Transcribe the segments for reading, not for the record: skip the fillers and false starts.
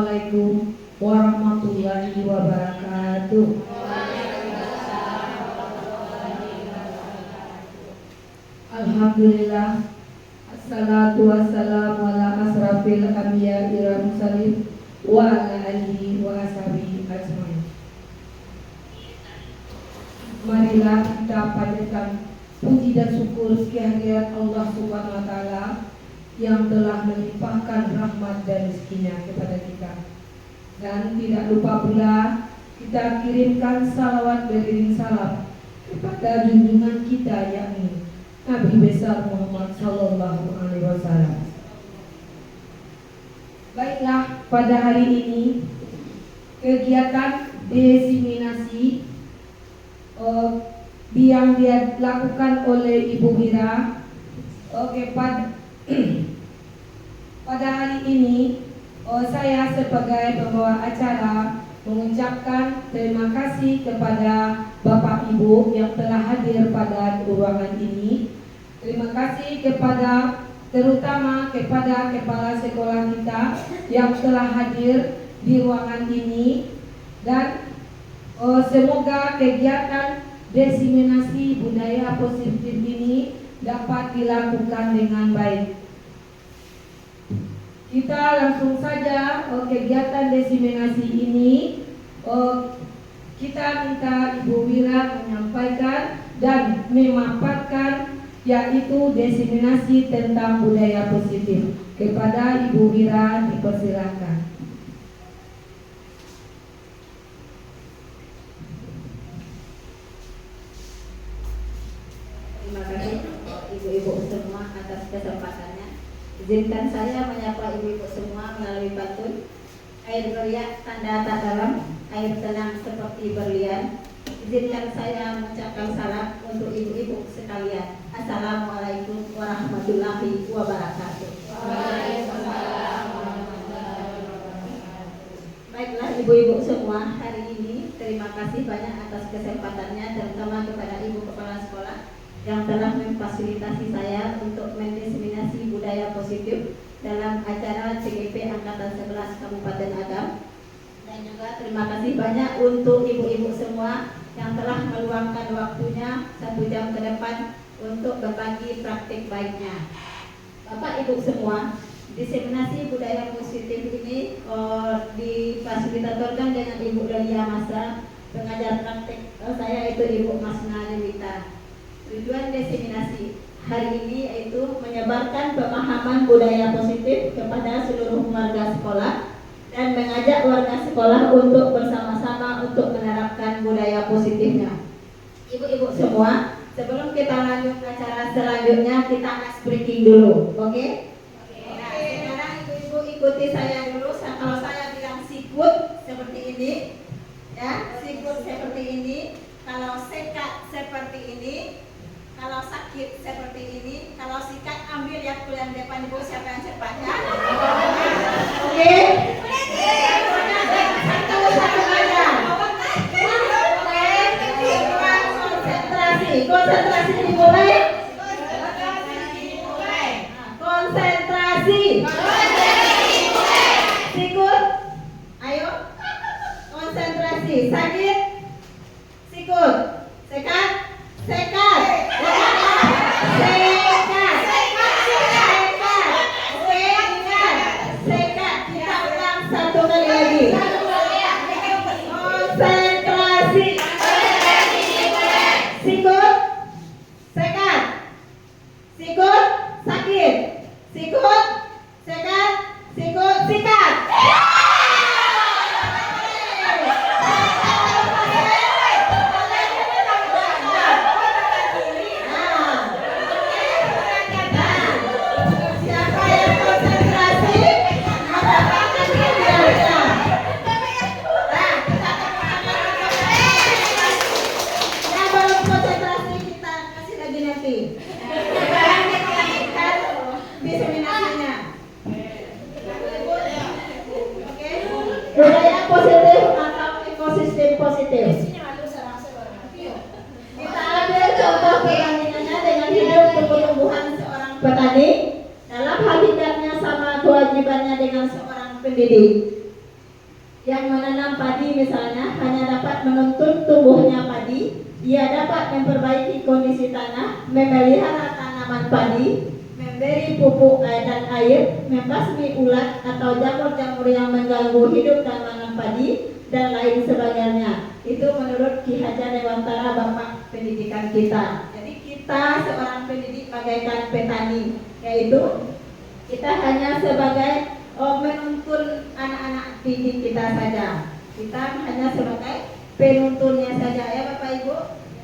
Assalamualaikum warahmatullahi wabarakatuh. Alhamdulillah, assalatu wassalamu ala asrafil anbiya'i wal mursalin wa ala alihi wa ashabihi ajmain. Marilah kita panjatkan puji dan syukur kehadirat Allah Subhanahu wa taala yang telah melimpahkan rahmat dan rezeki-Nya kepada kita. Dan tidak lupa pula kita kirimkan salawat beriring salam kepada junjungan kita, yakni Nabi besar Muhammad Sallallahu Alaihi Wasallam. Baiklah, pada hari ini kegiatan diseminasi yang dilakukan oleh Ibu Mira pada hari ini saya sebagai pembawa acara mengucapkan terima kasih kepada Bapak Ibu yang telah hadir pada ruangan ini. Terima kasih terutama kepada kepala sekolah kita yang telah hadir di ruangan ini, dan semoga kegiatan diseminasi budaya positif ini dapat dilakukan dengan baik. Kita langsung saja kegiatan diseminasi ini. Kita minta Ibu Wira menyampaikan dan memaparkan, yaitu diseminasi tentang budaya positif. Kepada Ibu Wira dipersilakan. Terima kasih ibu-ibu semua atas kesempatannya. Izinkan saya menyapa ibu-ibu semua melalui pantun. Air beriak tanda tak dalam, air tenang seperti berlian. Izinkan saya mengucapkan salam untuk ibu-ibu sekalian. Assalamualaikum warahmatullahi wabarakatuh. Waalaikumsalam warahmatullahi wabarakatuh. Baiklah ibu-ibu semua, hari ini terima kasih banyak atas kesempatannya, terutama kepada ibu kepala sekolah yang telah memfasilitasi saya untuk mendiseminasi budaya positif dalam acara CGP Angkatan 11 Kabupaten Agam. Dan juga terima kasih banyak untuk ibu-ibu semua yang telah meluangkan waktunya 1 jam ke depan untuk berbagi praktik baiknya. Bapak Ibu semua, diseminasi budaya positif ini difasilitatorkan dengan Ibu Delia Masra, pengajar praktik saya itu Ibu Masna Lewita. Tujuan diseminasi hari ini yaitu menyebarkan pemahaman budaya positif kepada seluruh warga sekolah dan mengajak warga sekolah untuk bersama-sama untuk menerapkan budaya positifnya. Ibu-ibu semua, sebelum kita lanjut acara selanjutnya, kita ice breaking dulu, oke? Nah, sekarang ibu-ibu ikuti saya dulu. Kalau saya bilang sikut seperti ini, ya, sikut seperti ini. Kalau sekat seperti ini. Kalau sakit seperti ini, kalau sikat ambil ya kuliah depan ibu, siapa yang cepatnya? Oke? Satu aja. Konsentrasi dimulai. Konsentrasi. Sikut. Ayo. Konsentrasi. Sakit. Sikut. Sekat. Sekat. Budaya positif atau ekosistem positif. Kita ambil contoh perbandingannya dengan hidup tumbuh-tumbuhan seorang petani dalam habitatnya sama kewajibannya dengan seorang pendidik. yang menanam padi misalnya hanya dapat menuntun tumbuhnya padi. Ia dapat memperbaiki kondisi tanah, memelihara tanaman padi, memberi pupuk dan air, membasmi ulat atau jamur-jamur yang mengganggu hidup tanaman padi, dan lain sebagainya. Itu menurut Ki Hajar Dewantara, Bapak pendidikan kita. Jadi kita seorang pendidik bagaikan petani, yaitu kita hanya sebagai menuntun anak-anak didik kita saja. Kita hanya sebagai penuntunnya saja ya Bapak Ibu.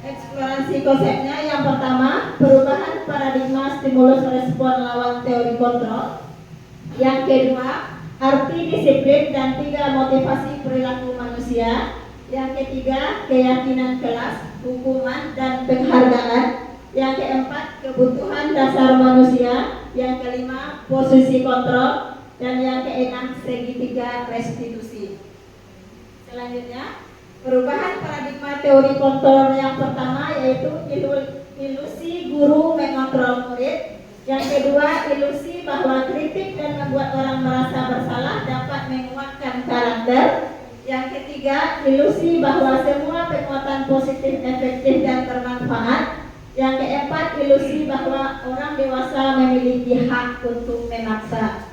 Eksplorasi konsepnya yang pertama, perubahan paradigma stimulus respon lawan teori kontrol. Yang kedua, arti disiplin dan 3 motivasi perilaku manusia. Yang ketiga, keyakinan kelas, hukuman dan penghargaan. Yang keempat, kebutuhan dasar manusia. Yang kelima, posisi kontrol. Dan yang keenam, segitiga restitusi. Selanjutnya, perubahan paradigma teori kontrol yang pertama yaitu ilusi guru mengontrol murid. Yang kedua, ilusi bahwa kritik dan membuat orang merasa bersalah dapat menguatkan karakter. Yang ketiga, ilusi bahwa semua penguatan positif efektif dan bermanfaat. Yang keempat, ilusi bahwa orang dewasa memiliki hak untuk memaksa.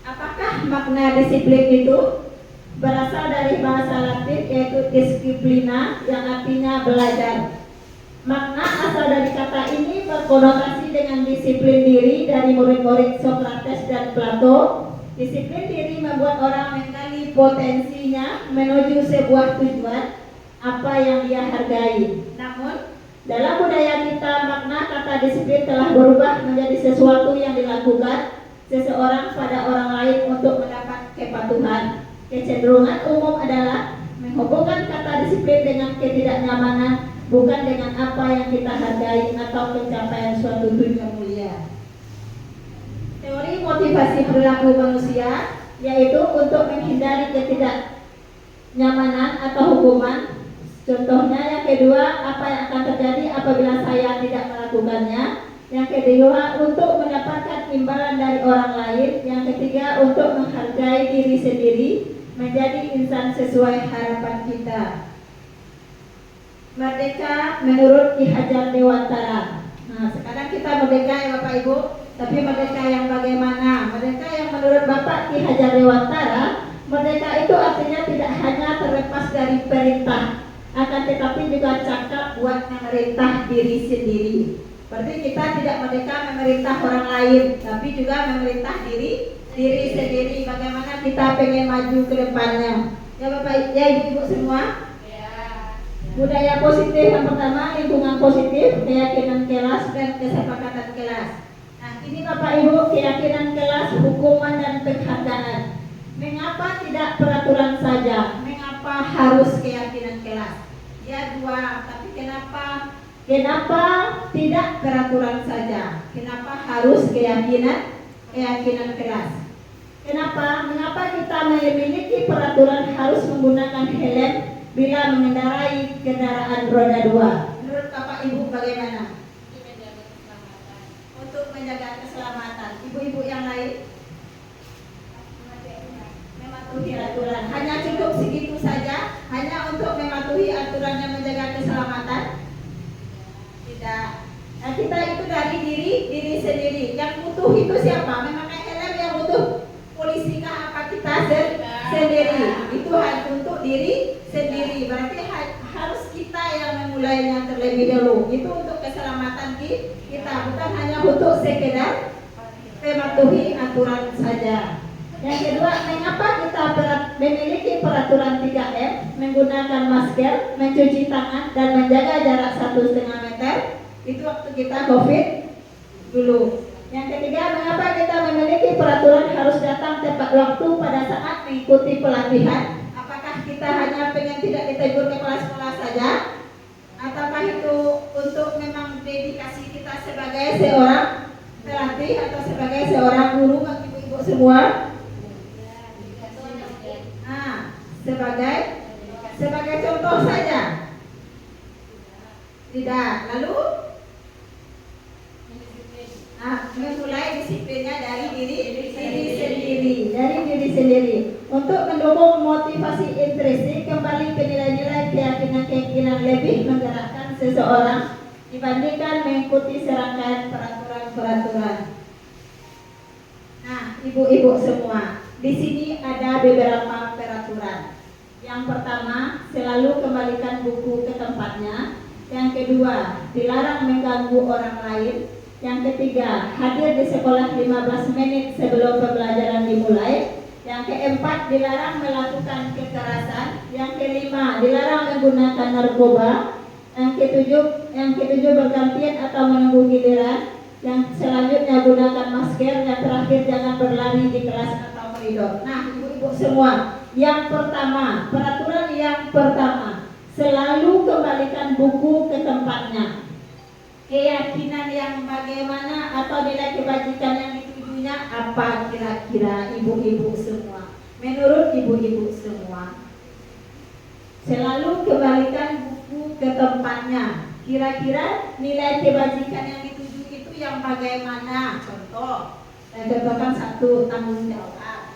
Apakah makna disiplin itu? Berasal dari bahasa Latin yaitu disciplina yang artinya belajar. Makna asal dari kata ini berkonotasi dengan disiplin diri dari murid-murid Socrates dan Plato. Disiplin diri membuat orang menggali potensinya menuju sebuah tujuan apa yang dia hargai. Namun dalam budaya kita makna kata disiplin telah berubah menjadi sesuatu yang dilakukan seseorang pada orang lain untuk mendapat kepatuhan. Kecenderungan umum adalah menghubungkan kata disiplin dengan ketidaknyamanan, bukan dengan apa yang kita hargai atau pencapaian suatu tujuan mulia. Teori motivasi perilaku manusia yaitu untuk menghindari ketidaknyamanan atau hukuman. Contohnya yang kedua, apa yang akan terjadi apabila saya tidak melakukannya. Yang kedua, untuk mendapatkan imbalan dari orang lain. Yang ketiga, untuk menghargai diri sendiri, menjadi insan sesuai harapan kita. Merdeka menurut Ki Hajar Dewantara. Nah, sekarang kita merdeka ya Bapak Ibu. Tapi merdeka yang bagaimana? Merdeka yang menurut Bapak Ki Hajar Dewantara, merdeka itu artinya tidak hanya terlepas dari perintah, akan tetapi juga cakap buat memerintah diri sendiri. Berarti kita tidak merdeka memerintah orang lain, tapi juga memerintah diri sendiri. Bagaimana kita pengen maju ke depannya? Ya Bapak, ya Ibu semua. Budaya positif yang pertama, lingkungan positif, keyakinan kelas dan kesepakatan kelas. Nah, ini Bapak Ibu, keyakinan kelas, hukuman dan penghargaan. Mengapa tidak peraturan saja? Mengapa harus keyakinan kelas? Ya dua, tapi kenapa tidak peraturan saja? Kenapa harus keyakinan kelas? Mengapa kita memiliki peraturan harus menggunakan helm bila mengendarai kendaraan roda 2? Menurut Bapak Ibu bagaimana? Untuk menjaga keselamatan. Ibu-ibu yang lain? Mematuhi aturan. Hanya cukup segitu saja? Hanya untuk mematuhi aturan yang menjaga keselamatan? Tidak. Nah, kita itu dari diri sendiri. Yang butuh itu siapa? Memakai helm yang butuh polisi kah apa kita sendiri? Itu hanya untuk diri sendiri. Berarti harus kita yang memulainya terlebih dahulu. Itu untuk keselamatan kita, bukan hanya untuk sekedar mematuhi aturan saja. Yang kedua, mengapa kita memiliki peraturan 3M, menggunakan masker, mencuci tangan, dan menjaga jarak 1,5 meter? Itu waktu kita COVID dulu. Yang ketiga, mengapa kita memiliki peraturan harus datang tepat waktu pada saat mengikuti pelatihan? Apakah kita hanya pengen tidak ditegur ke kepala sekolah saja? Ataukah itu untuk memang dedikasi kita sebagai seorang pelatih atau sebagai seorang guru bagi ibu-ibu semua? Nah, sebagai contoh saja. Tidak. Lalu memulai disiplinnya dari diri sendiri. Untuk mendukung motivasi intrinsik, kembali ke nilai-nilai keyakinan-keyakinan lebih menggerakkan seseorang dibandingkan mengikuti serangkaian peraturan-peraturan. Nah, ibu-ibu semua, di sini ada beberapa peraturan. Yang pertama, selalu kembalikan buku ke tempatnya. Yang kedua, dilarang mengganggu orang lain. Yang ketiga, hadir di sekolah 15 menit sebelum pembelajaran dimulai. Yang keempat, dilarang melakukan kekerasan. Yang kelima, dilarang menggunakan narkoba. Yang ketujuh bergantian atau menunggu giliran. Yang selanjutnya gunakan masker. Yang terakhir, jangan berlari di kelas atau koridor. Nah, ibu-ibu semua, yang pertama, peraturan yang pertama, selalu kembalikan buku ke tempatnya. Keyakinan yang bagaimana atau nilai kebajikan yang ditujunya apa kira-kira ibu-ibu semua? Menurut ibu-ibu semua, selalu kembalikan buku ke tempatnya. Kira-kira nilai kebajikan yang dituju itu yang bagaimana? Contoh, saya contohkan satu, tanggung jawab.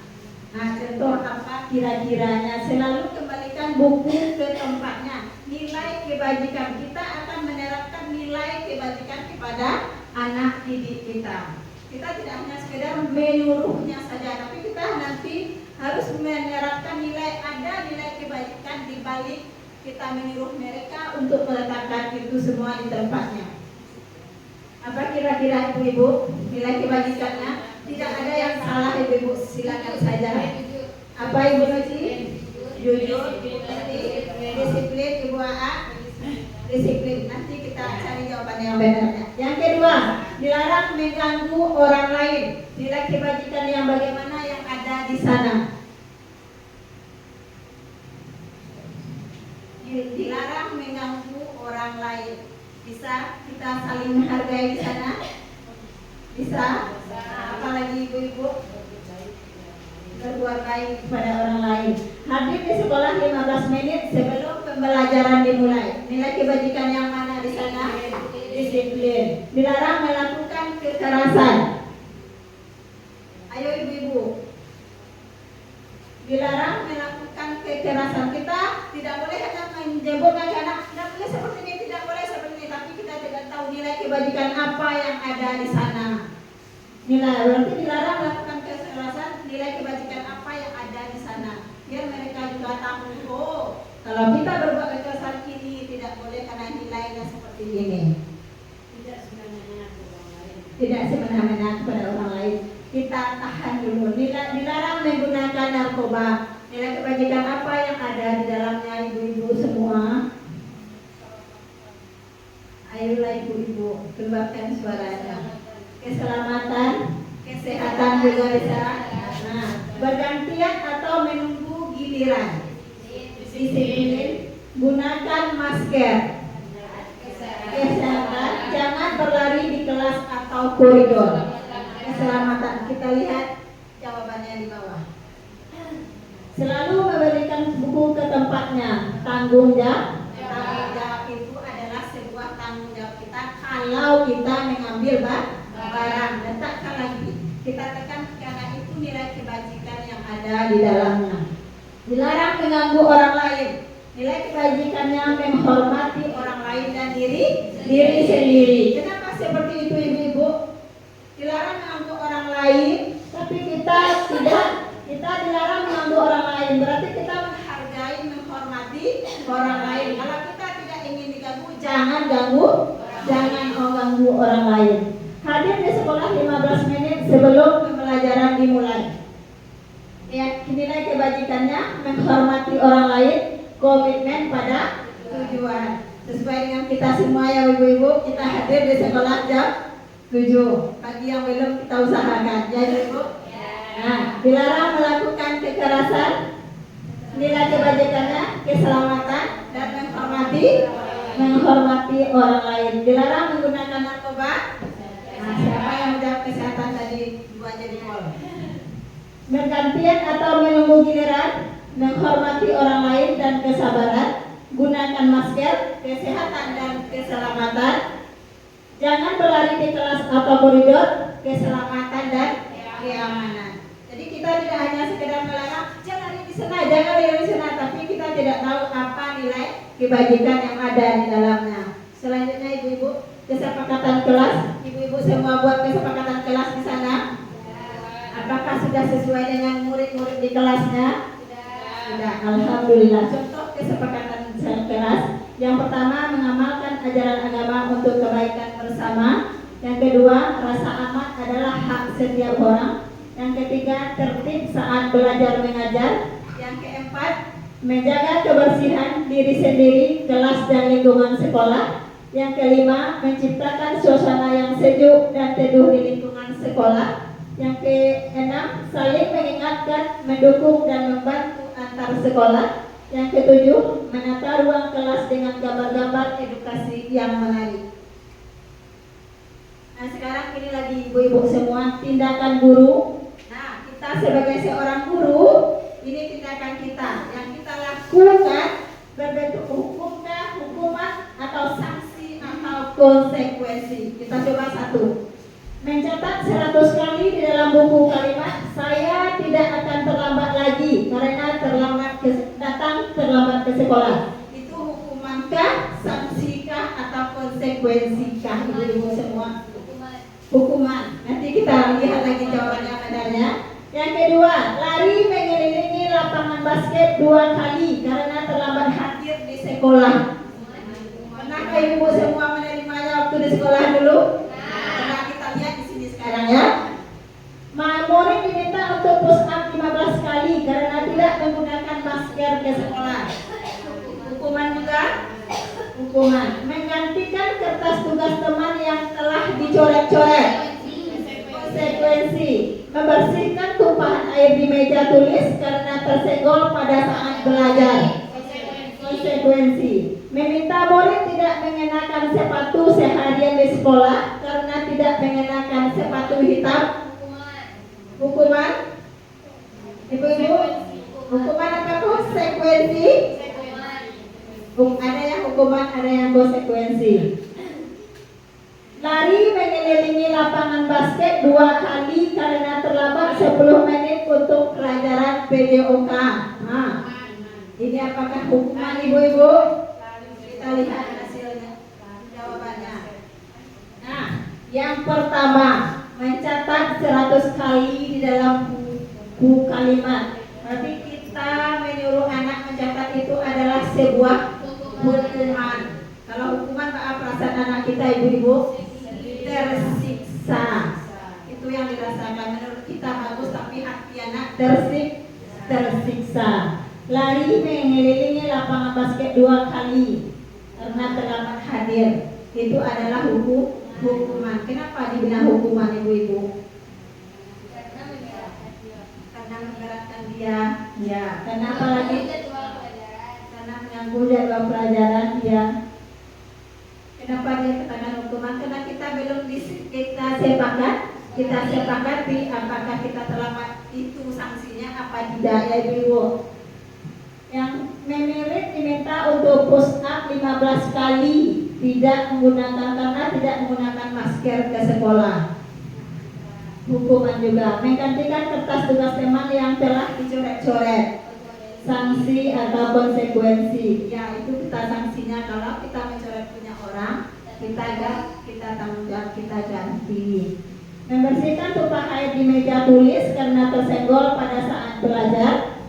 Nah, contoh apa kira-kiranya? Selalu kembalikan buku ke tempatnya. Nilai kebajikan, kita akan menerapkan nilai kebajikan kepada anak didik kita. Kita tidak hanya sekedar menyuruhnya saja, tapi kita nanti harus menerapkan ada nilai kebajikan di balik kita menyuruh mereka untuk meletakkan itu semua di tempatnya. Apa kira-kira ibu-ibu nilai kebajikannya? Tidak ada yang salah ibu-ibu, silakan saja. Apa ibu Noci? Jujur, disiplin, ibu AA, disiplin. Nanti kita cari jawaban yang benarnya. Yang kedua, dilarang mengganggu orang lain. Nilai kebajikan yang bagaimana yang ada di sana? Dilarang mengganggu orang lain. Bisa kita saling menghargai di sana? Bisa? Apalagi ibu-ibu? Berbuat baik kepada orang lain. Hadir di sekolah 15 menit sebelum pembelajaran dimulai. Nilai kebajikan yang mana di sana? Disiplin. Dilarang melakukan kekerasan. Ayo ibu-ibu. Dilarang melakukan kekerasan. Kita tidak boleh hanya menyebutkan anak tidak boleh seperti ini, tidak boleh seperti ini, tapi kita tidak tahu nilai kebajikan apa yang ada di sana. Nilai berarti dilarang melakukan kekerasan, nilai kebajikan apa yang ada di sana. Biar mereka juga tahu, oh, kalau kita berbuat kekerasan ini tidak boleh karena nilainya seperti ini. Tidak semena-mena kepada orang lain. Kita tahan dulu. Dilarang menggunakan narkoba. Nilai kebajikan apa yang ada di dalamnya ibu-ibu semua? Ayolah ibu-ibu, keluarkan suaranya. Keselamatan, kesehatan juga bisa. Nah, bergantian atau menunggu giliran. Disiplin, gunakan masker. Kesehatan, jangan berlari di kelas atau koridor. Keselamatan, kita lihat jawabannya di bawah. Selalu memberikan buku ke tempatnya. Tanggung jawab. Tanggung jawab itu adalah sebuah tanggung jawab kita kalau kita mengambil barang. Letakkan lagi. Kita tekan karena itu nilai kebajikan yang ada di dalamnya. Dilarang mengganggu orang lain. Nilai kebajikannya menghormati orang lain dan diri sendiri. Kenapa seperti itu ibu-ibu? Dilarang mengganggu orang lain, tapi kita dilarang mengganggu orang lain. Berarti kita menghargai, menghormati orang lain. Kalau kita tidak ingin diganggu, jangan mengganggu orang lain. Hadir di sekolah 15 menit sebelum pembelajaran dimulai. Ya, nilai kebajikannya menghormati orang lain, komitmen pada tujuan. Sesuai dengan kita semua ya ibu-ibu, kita hadir di sekolah jam 7. Bagi yang belum kita usahakan ya ibu. Nah, dilarang melakukan kekerasan. Nilai kebajikannya keselamatan dan menghormati orang lain. Dilarang menggunakan narkoba. Nah, siapa yang menjawab kesehatan tadi? Dua jadi pol. Bergantian atau menunggu giliran. Menghormati orang lain dan kesabaran. Gunakan masker, kesehatan dan keselamatan. Jangan berlari di kelas atau koridor, keselamatan dan keamanan. Jadi kita tidak hanya sekedar melarang jangan lari di sana, jangan lihat di sana, tapi kita tidak tahu apa nilai kebajikan yang ada di dalamnya. Selanjutnya ibu-ibu, kesepakatan kelas. Ibu-ibu semua buat kesepakatan kelas di sana. Apakah sudah sesuai dengan murid-murid di kelasnya? Sudah. Alhamdulillah. Contoh kesepakatan kelas. Yang pertama, mengamalkan ajaran agama untuk kebaikan bersama. Yang kedua, rasa aman adalah hak setiap orang. Yang ketiga, tertib saat belajar mengajar. Yang keempat, menjaga kebersihan diri sendiri, kelas dan lingkungan sekolah. Yang kelima, menciptakan suasana yang sejuk dan teduh di lingkungan sekolah. Yang keenam, saling mengingatkan, mendukung dan membantu antar sekolah. Yang ketujuh, menata ruang kelas dengan gambar-gambar edukasi yang menarik. Nah, sekarang ini lagi ibu-ibu semua, tindakan guru. Nah, kita sebagai seorang guru, ini tindakan kita yang kita lakukan berbentuk hukumkah, hukuman atau sanksi atau konsekuensi. Kita coba satu. Mencatat 100 kali di dalam buku kalimat, saya tidak akan terlambat lagi karena datang terlambat ke sekolah. Itu hukumankah, sanksikah atau konsekuensikah ibu-ibu semua? Hukuman. Nanti kita lihat lagi jawabannya benarnya. Yang kedua, lari mengelilingi lapangan basket 2 kali karena terlambat hadir di sekolah. Pernahkah ibu semua menerimanya waktu di sekolah dulu? Nah, kita lihat di sini sekarang ya. Murid diminta untuk push up 15 kali karena tidak menggunakan masker ke sekolah. Hukuman juga? Hukuman. Menggantikan kertas tugas teman yang telah dicoret-coret. Konsekuensi. Membersihkan tumpahan air di meja tulis karena tersenggol pada saat belajar. Konsekuensi. Meminta murid tidak mengenakan sepatu seharian di sekolah karena tidak mengenakan sepatu hitam. Hukuman. Ibu-ibu, hukuman apa konsekuensi? Ada yang hukuman, ada yang konsekuensi. Lari mengelilingi lapangan basket 2 kali karena terlambat 10 menit untuk pelajaran PJOK. Nah, ini apakah hukuman ibu-ibu? Kita lihat hasilnya, jawabannya. Nah, yang pertama, mencatat 100 kali di dalam buku kalimat. Berarti kita menyuruh anak mencatat itu adalah sebuah hukuman. Kalau hukuman apa perasaan anak kita ibu-ibu? Tersiksa. Itu yang dirasakan. Menurut kita bagus tapi hati anak tersiksa. Lari mengelilingi lapangan basket 2 kali karena terlambat hadir. Itu adalah hukuman. Kenapa dibilang hukuman ibu-ibu? Karena memberatkan dia. Ya. Kenapa lagi? Karena mengganggu jadwal pelajaran dia. Kenapa dia katakan hukuman? Karena kita belum kita sepakati apakah kita terlambat itu sanksinya apa tidak ya ibu-ibu. Yang memurid diminta untuk push up 15 kali tidak menggunakan masker ke sekolah. Hukuman juga. Menggantikan kertas tugas teman yang telah dicoret-coret. Sanksi atau konsekuensi. Ya, itu kita sanksinya kalau kita mencoret punya orang, kita tanggung jawab, kita ganti. Membersihkan tumpah air di meja tulis karena tersenggol pada saat belajar.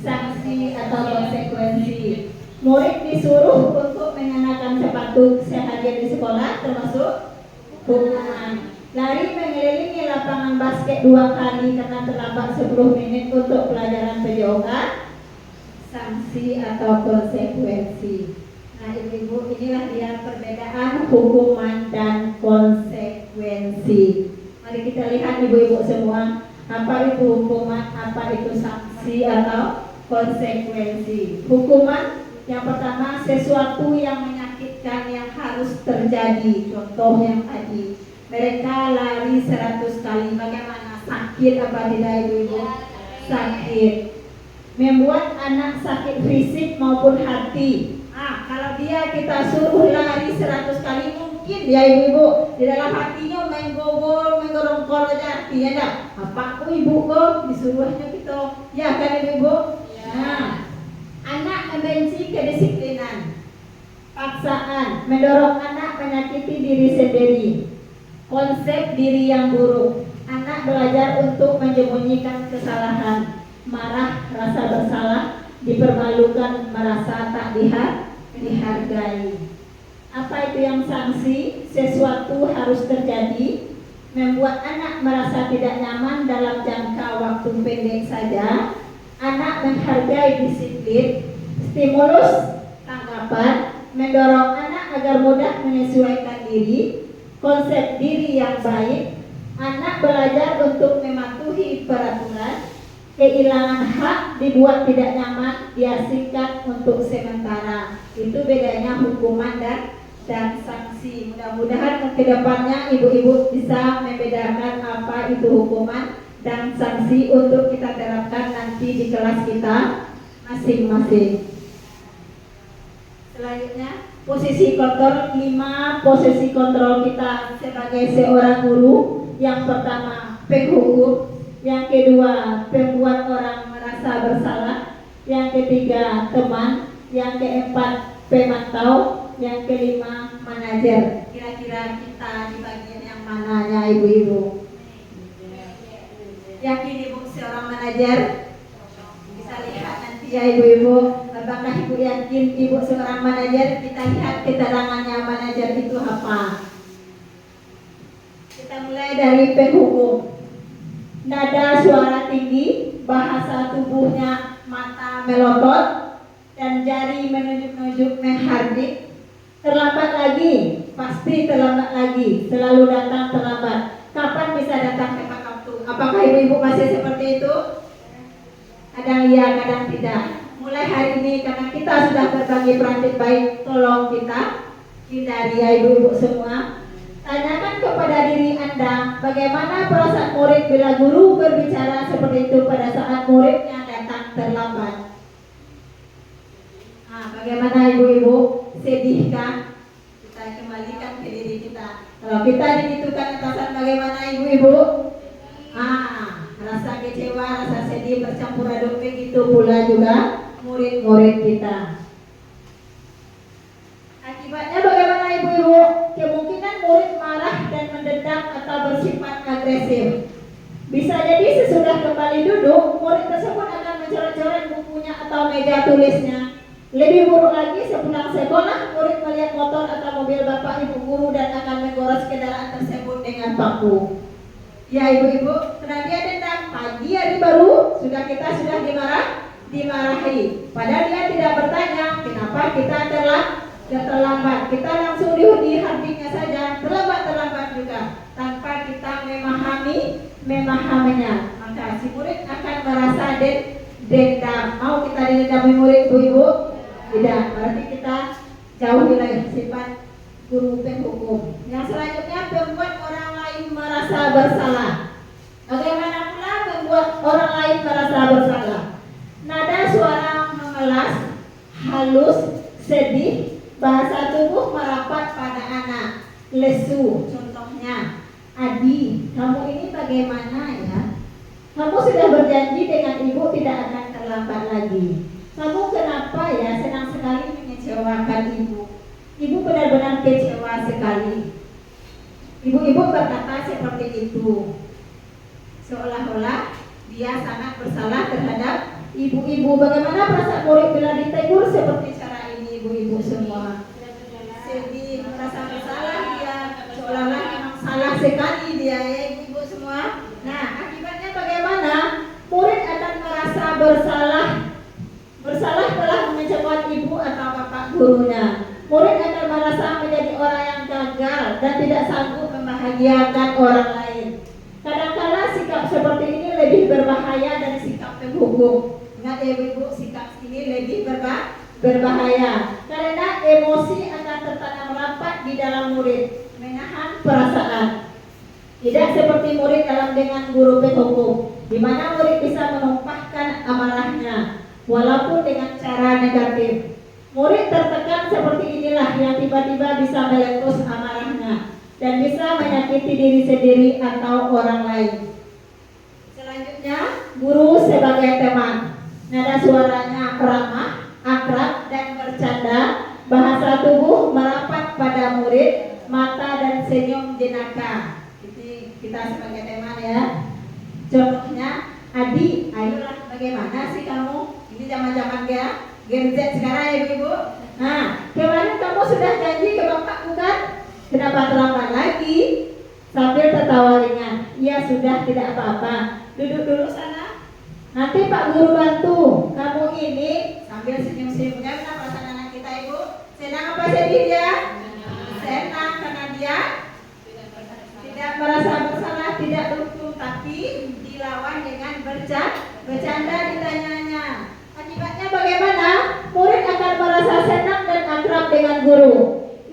Sanksi atau konsekuensi. Murid disuruh untuk mengenakan sepatu seharian di sekolah, termasuk hukuman. Lari mengelilingi lapangan basket 2 kali karena terlambat 10 menit untuk pelajaran PJOK. Sanksi atau konsekuensi. Nah ibu-ibu, inilah dia perbedaan hukuman dan konsekuensi. Mari kita lihat ibu-ibu semua, apa itu hukuman, apa itu sanksi atau konsekuensi. Hukuman yang pertama, sesuatu yang menyakitkan yang harus terjadi. Contoh yang tadi, mereka lari 100 kali. Bagaimana? Sakit apa tidak ibu-ibu? Sakit. Membuat anak sakit fisik maupun hati. Kalau dia kita suruh lari 100 kali, mungkin ya ibu-ibu di dalam hatinya main gobol, main gorongkol aja hatinya dah. Apa aku ibu kok disuruhnya kita contoh, ya kan ibu-ibu? Ya. Nah, anak membenci kedisiplinan, paksaan, mendorong anak menyakiti diri sendiri, konsep diri yang buruk. Anak belajar untuk menyembunyikan kesalahan, marah, rasa bersalah, dipermalukan, merasa tak dihargai. Apa itu yang sanksi? Sesuatu harus terjadi, membuat anak merasa tidak nyaman dalam jangka waktu pendek saja. Anak menghargai disiplin, stimulus tanggapan, mendorong anak agar mudah menyesuaikan diri, konsep diri yang baik. Anak belajar untuk mematuhi peraturan, kehilangan hak, dibuat tidak nyaman, diasingkan untuk sementara. Itu bedanya hukuman dan sanksi. Mudah-mudahan ke depannya ibu-ibu bisa membedakan apa itu hukuman dan sanksi untuk kita terapkan nanti di kelas kita masing-masing. Selanjutnya, posisi kontrol 5. Posisi kontrol kita sebagai seorang guru. Yang pertama, penghukum. Yang kedua, pembuat orang merasa bersalah. Yang ketiga, teman. Yang keempat, pemantau. Yang kelima, manajer. Kira-kira kita di bagian yang mana ya ibu-ibu? Yakin ibu seorang manajer? Bisa lihat nanti ya ibu-ibu. Apakah ibu yakin ibu seorang manajer? Kita lihat keterangannya manajer itu apa. Kita mulai dari penghukum. Nada suara tinggi, bahasa tubuhnya mata melotot, dan jari menunjuk-nunjuk menghardik. Terlambat lagi, pasti terlambat lagi, selalu datang terlambat. Kapan bisa datang tepat waktu? Apakah ibu-ibu masih seperti itu? Kadang iya, kadang tidak. Mulai hari ini karena kita sudah berbagi perantik baik, tolong kita hindari ya ibu-ibu semua. Tanyakan kepada diri Anda, bagaimana perasaan murid bila guru berbicara seperti itu pada saat muridnya datang terlambat. Nah, bagaimana ibu-ibu? Sedihkah? Kita kembalikan ke diri kita. Kalau kita digitukan atasan, bagaimana ibu-ibu? Rasa kecewa, rasa sedih bercampur aduk, begitu pula juga murid-murid kita. Akibatnya bagaimana ibu-ibu? Kemungkinan murid marah dan mendendam atau bersifat agresif. Bisa jadi sesudah kembali duduk, murid tersebut akan mencoret-coret bukunya atau meja tulisnya. Lebih buruk lagi, sepulang sekolah, murid melihat motor atau mobil bapak ibu guru dan akan menggores kendaraan tersebut dengan paku. Ya ibu-ibu, karena dia dendam, pagi hari baru kita sudah dimarahi. Padahal dia tidak bertanya, kenapa kita terlambat. Kita langsung dihardiknya saja, terlambat juga, tanpa kita memahaminya. Maka si murid akan merasa dendam. Mau kita dendami murid ibu-ibu? Tidak, berarti kita jauhilah sifat guru penghukum. Yang selanjutnya, membuat orang lain merasa bersalah. Bagaimana pula membuat orang lain merasa bersalah? Nada suara mengelas, halus, sedih, bahasa tubuh merapat pada anak, lesu. Contohnya, Adi, kamu ini bagaimana ya? Kamu sudah berjanji dengan ibu tidak akan terlambat lagi. Kamu kenapa ya senang sekali mengecewakan ibu? Ibu benar-benar kecewa sekali. Ibu-ibu berkata seperti itu, seolah-olah dia sangat bersalah terhadap ibu-ibu. Bagaimana perasaan murid bila ditegur seperti cara ini ibu-ibu semua? Sedih, merasa bersalah dia, seolah-olah memang salah sekali dia ya ibu-ibu semua. Nah, akibatnya bagaimana? Murid akan merasa bersalah telah mengecewakan ibu atau bapak gurunya. Murid akan merasa menjadi orang yang gagal dan tidak sanggup membahagiakan orang lain. Kadang-kala sikap seperti ini lebih berbahaya dari sikap penghukum. Ingat ya ibu, sikap ini lebih berbahaya karena emosi akan tertanam rapat di dalam murid, menahan perasaan. Tidak seperti murid dengan guru penghukum, di mana murid bisa menumpahkan amarahnya walaupun dengan cara negatif. Murid tertekan seperti inilah yang tiba-tiba bisa meletus amarahnya dan bisa menyakiti diri sendiri atau orang lain. Selanjutnya, guru sebagai teman. Nada suaranya ramah, akrab, dan bercanda. Bahasa tubuh merapat pada murid, mata dan senyum jenaka. Jadi kita sebagai teman ya. Contohnya, Adi, ayolah bagaimana sih kamu? Ini zaman-zaman ya, Gen Z sekarang ya ibu. Nah, kemarin kamu sudah janji ke bapak bukan? Kenapa terlambat lagi? Sambil tertawa ringan. Ya sudah, tidak apa-apa. Duduk dulu sana. Nanti Pak Guru bantu. Kamu ini sambil senyum-senyumnya. Kenapa perasaan anak kita ibu? Senang apa sedih dia? Senang karena dia tidak merasa bersalah, tidak beruntung, tapi dilawan dengan bercanda ditanyanya. Akibatnya bagaimana? Murid akan merasa senang dan akrab dengan guru.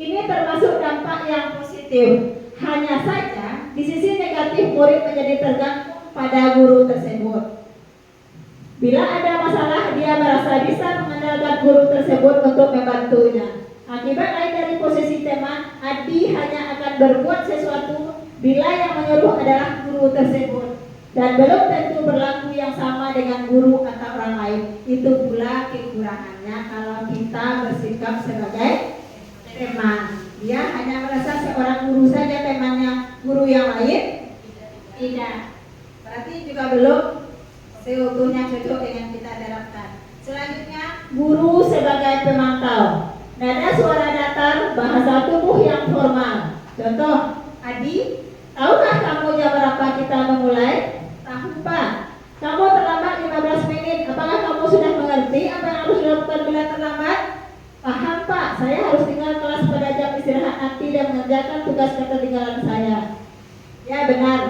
Ini termasuk dampak yang positif. Hanya saja di sisi negatif murid menjadi tergantung pada guru tersebut. Bila ada masalah, dia merasa bisa mengandalkan guru tersebut untuk membantunya. Akibat lain dari posisi teman, Adi hanya akan berbuat sesuatu bila yang menyuruh adalah guru tersebut, dan belum tentu berlaku yang sama dengan guru atau orang lain. Itu pula kekurangannya kalau kita bersikap sebagai teman. Dia hanya merasa seorang guru saja temannya, guru yang lain tidak. Berarti juga belum seutuhnya cocok dengan kita terapkan. Selanjutnya, guru sebagai pemantau. Nada suara datar, bahasa tubuh yang formal. Contoh, Adi, tahukah kamu jam berapa kita memulai? Tahu Pak. Kamu terlambat 15 menit. Apakah kamu sudah mengerti apa yang harus dilakukan bila terlambat? Paham Pak, saya harus tinggal kelas pada jam istirahat nanti dan mengerjakan tugas ketertinggalan saya. Ya benar.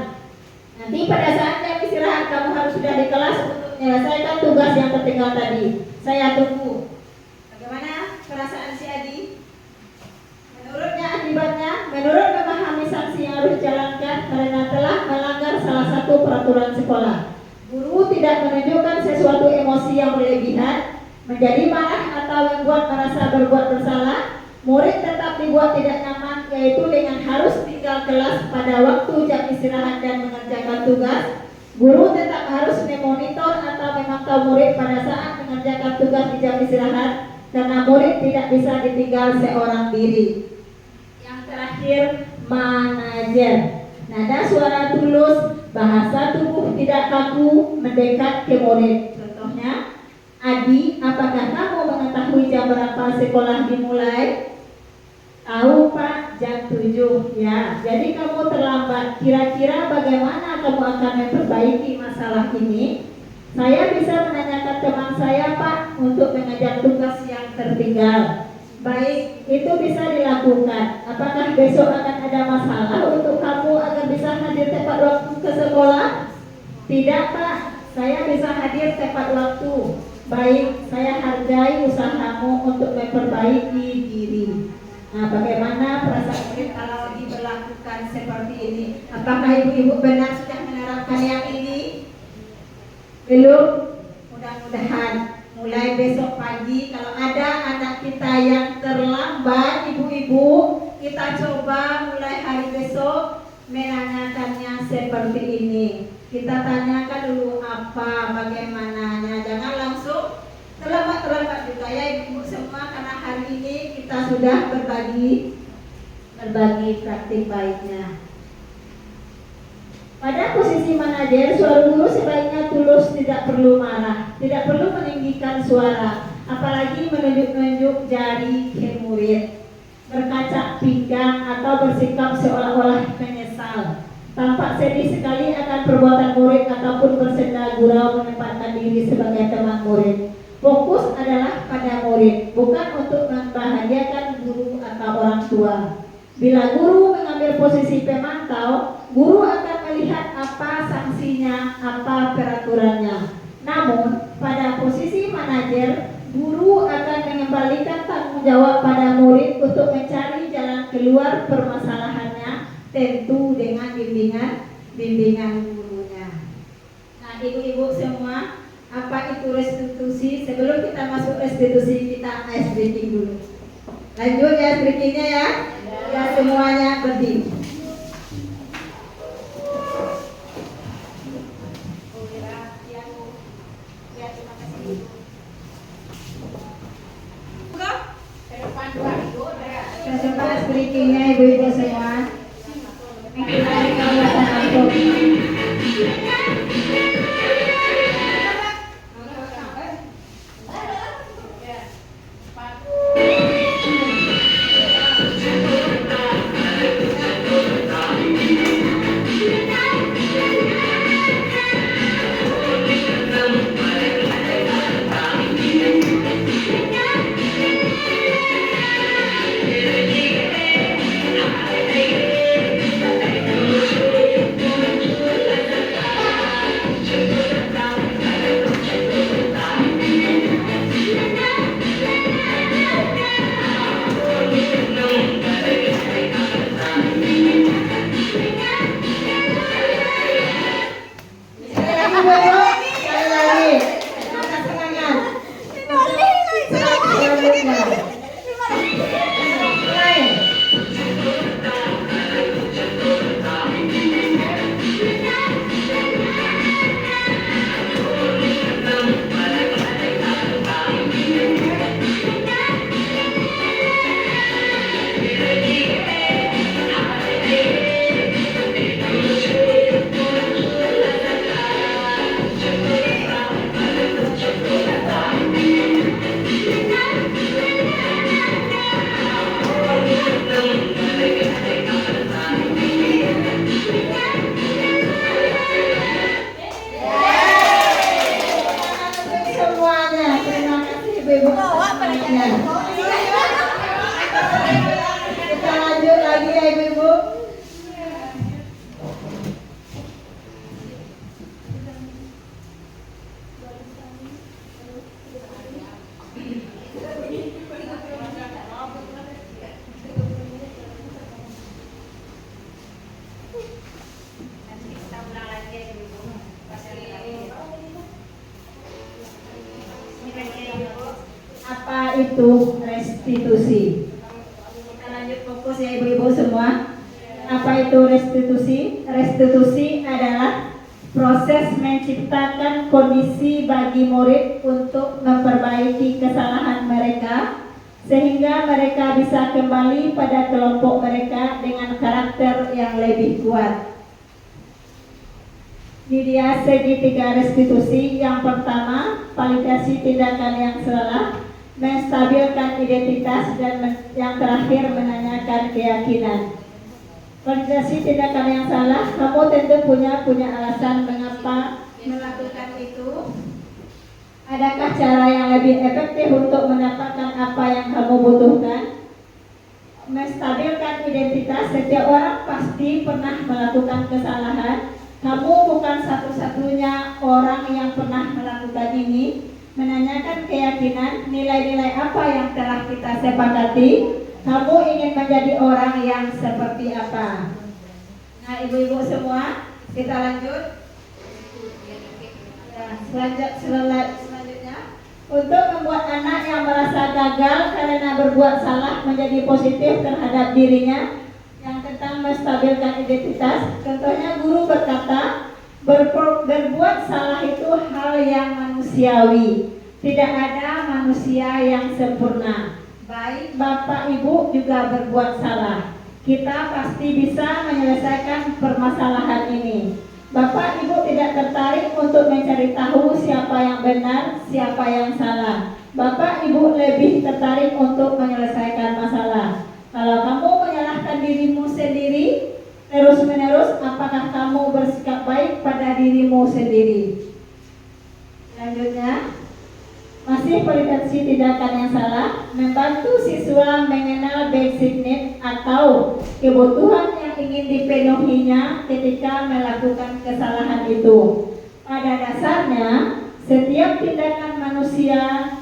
Nanti pada saat jam istirahat kamu harus sudah di kelas untuk menyelesaikan tugas yang tertinggal tadi. Saya tunggu. Bagaimana perasaan si Adi? Menurutnya akibatnya, menurut memahami sanksi yang harus dijalankan karena telah melanggar salah satu peraturan sekolah. Guru tidak menunjukkan sesuatu emosi yang berlebihan, menjadi marah atau membuat merasa berbuat bersalah. Murid tetap dibuat tidak nyaman, yaitu dengan harus tinggal kelas pada waktu jam istirahat dan mengerjakan tugas. Guru tetap harus memonitor atau memantau murid pada saat mengerjakan tugas di jam istirahat, karena murid tidak bisa ditinggal seorang diri. Yang terakhir, manajer. Nada suara tulus, bahasa tubuh tidak kaku, mendekat ke murid. Contohnya, Adi, apakah kamu mengetahui jam berapa sekolah dimulai? Tahu Pak, jam 7. Ya, jadi kamu terlambat. Kira-kira bagaimana kamu akan memperbaiki masalah ini? Saya bisa menanyakan teman saya Pak untuk mengejar tugas yang tertinggal. Baik, itu bisa dilakukan. Apakah besok akan ada masalah untuk kamu agar bisa hadir tepat waktu ke sekolah? Tidak Pak, saya bisa hadir tepat waktu. Baik, saya hargai usahamu untuk memperbaiki diri. Nah, bagaimana perasaan murid kalau diberlakukan seperti ini? Apakah ibu-ibu benar sudah menerapkan yang ini? Belum? Mudah-mudahan mulai besok pagi kalau ada anak kita yang terlambat, ibu-ibu, kita coba mulai hari besok menanyakannya seperti ini. Kita tanyakan dulu apa, bagaimananya. Jangan langsung terlambat juga ya ibu semua, karena hari ini kita sudah berbagi praktik baiknya. Pada posisi manajer, suara guru sebaiknya tulus, tidak perlu marah, tidak perlu meninggikan suara, apalagi menunjuk-nunjuk jari ke murid, berkaca pinggang atau bersikap seolah-olah menyesal. Tampak sedih sekali akan perbuatan murid ataupun bersenda gurau menempatkan diri sebagai teman murid. Fokus adalah pada murid, bukan untuk membahagiakan guru atau orang tua. Bila guru mengambil posisi pemantau, guru akan melihat apa sanksinya, apa peraturannya. Namun, pada posisi manajer, guru akan mengembalikan tanggung jawab pada murid untuk mencari jalan keluar permasalahannya, tentu dengan bimbingan gurunya. Nah, ibu-ibu semua, apa itu restitusi? Sebelum kita masuk restitusi, kita ice breaking dulu. Lanjut ya ice breakingnya ya. Ya, semuanya berdiri. Ya, trikingnya ibu-ibu semua. Mengikuti kawasan angkut. Kita lanjut lagi ya ibu-ibu. Apa itu restitusi? Kita lanjut fokus ya ibu-ibu semua. Apa itu restitusi? Restitusi adalah proses menciptakan kondisi bagi murid untuk memperbaiki kesalahan mereka sehingga mereka bisa kembali pada kelompok mereka dengan karakter yang lebih kuat. Ini dia segitiga restitusi. Yang pertama, validasi tindakan yang salah, menstabilkan identitas, dan yang terakhir menanyakan keyakinan. Validasi tindakan yang salah, kamu tentu punya alasan mengapa melakukan itu. Adakah cara yang lebih efektif untuk mendapatkan apa yang kamu butuhkan? Menstabilkan identitas, setiap orang pasti pernah melakukan kesalahan. Kamu bukan satu-satunya orang yang pernah melakukan ini. Menanyakan keyakinan, nilai-nilai apa yang telah kita sepakati. Kamu ingin menjadi orang yang seperti apa? Nah ibu-ibu semua, kita lanjut. Selanjutnya, untuk membuat anak yang merasa gagal karena berbuat salah menjadi positif terhadap dirinya, yang tentang menstabilkan identitas. Contohnya guru berkata, berbuat salah itu hal yang manusiawi. Tidak ada manusia yang sempurna. Baik Bapak Ibu juga berbuat salah. Kita pasti bisa menyelesaikan permasalahan ini. Bapak Ibu tidak tertarik untuk mencari tahu siapa yang benar, siapa yang salah. Bapak Ibu lebih tertarik untuk menyelesaikan masalah. Kalau kamu menyalahkan dirimu sendiri terus-menerus, apakah kamu bersikap baik pada dirimu sendiri? Selanjutnya, masih validasi tindakan yang salah, membantu siswa mengenal basic need atau kebutuhan yang ingin dipenuhinya ketika melakukan kesalahan itu. Pada dasarnya, setiap tindakan manusia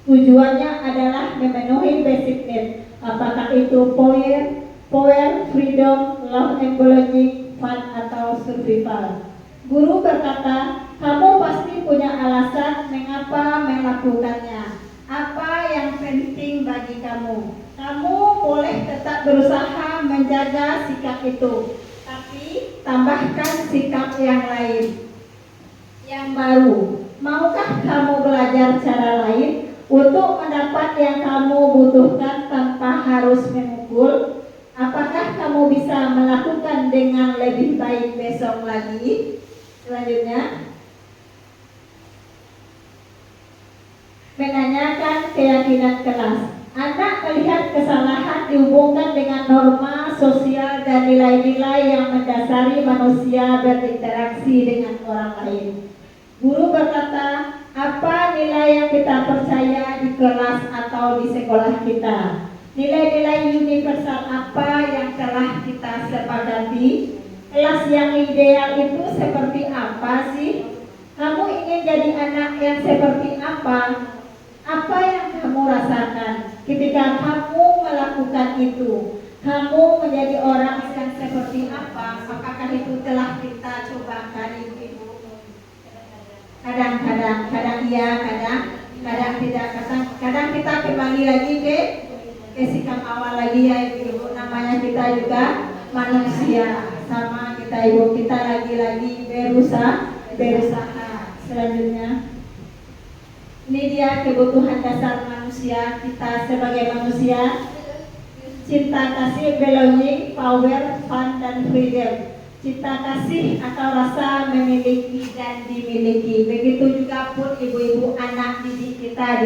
tujuannya adalah memenuhi basic need. Apakah itu power, freedom, love and belonging, fun, atau survival. Guru berkata, kamu pasti punya alasan mengapa melakukannya. Apa yang penting bagi kamu? Kamu boleh tetap berusaha menjaga sikap itu, tapi tambahkan sikap yang lain, yang baru. Maukah kamu belajar cara lain untuk mendapat yang kamu butuhkan tanpa harus memukul? Apakah kamu bisa melakukan dengan lebih baik besok lagi? Selanjutnya, menanyakan keyakinan kelas. Anak melihat kesalahan dihubungkan dengan norma sosial dan nilai-nilai yang mendasari manusia berinteraksi dengan orang lain. Guru berkata, apa nilai yang kita percaya di kelas atau di sekolah kita? Nilai-nilai universal apa yang telah kita sepakati? Kelas yang ideal itu seperti apa sih? Kamu ingin jadi anak yang seperti apa? Apa yang kamu rasakan ketika kamu melakukan itu? Kamu menjadi orang yang seperti apa? Apakah itu telah kita cobakan ibu-ibu? Kadang iya, kadang tidak. Kadang kita kembali lagi ke sikap awal lagi ya ibu-ibu. Namanya kita juga manusia, sama kita ibu, kita lagi-lagi berusaha. Selanjutnya, ini dia kebutuhan dasar manusia kita sebagai manusia: cinta kasih, belonging, power, fun, dan freedom. Cinta kasih atau rasa memiliki dan dimiliki. Begitu juga pun ibu-ibu anak didik kita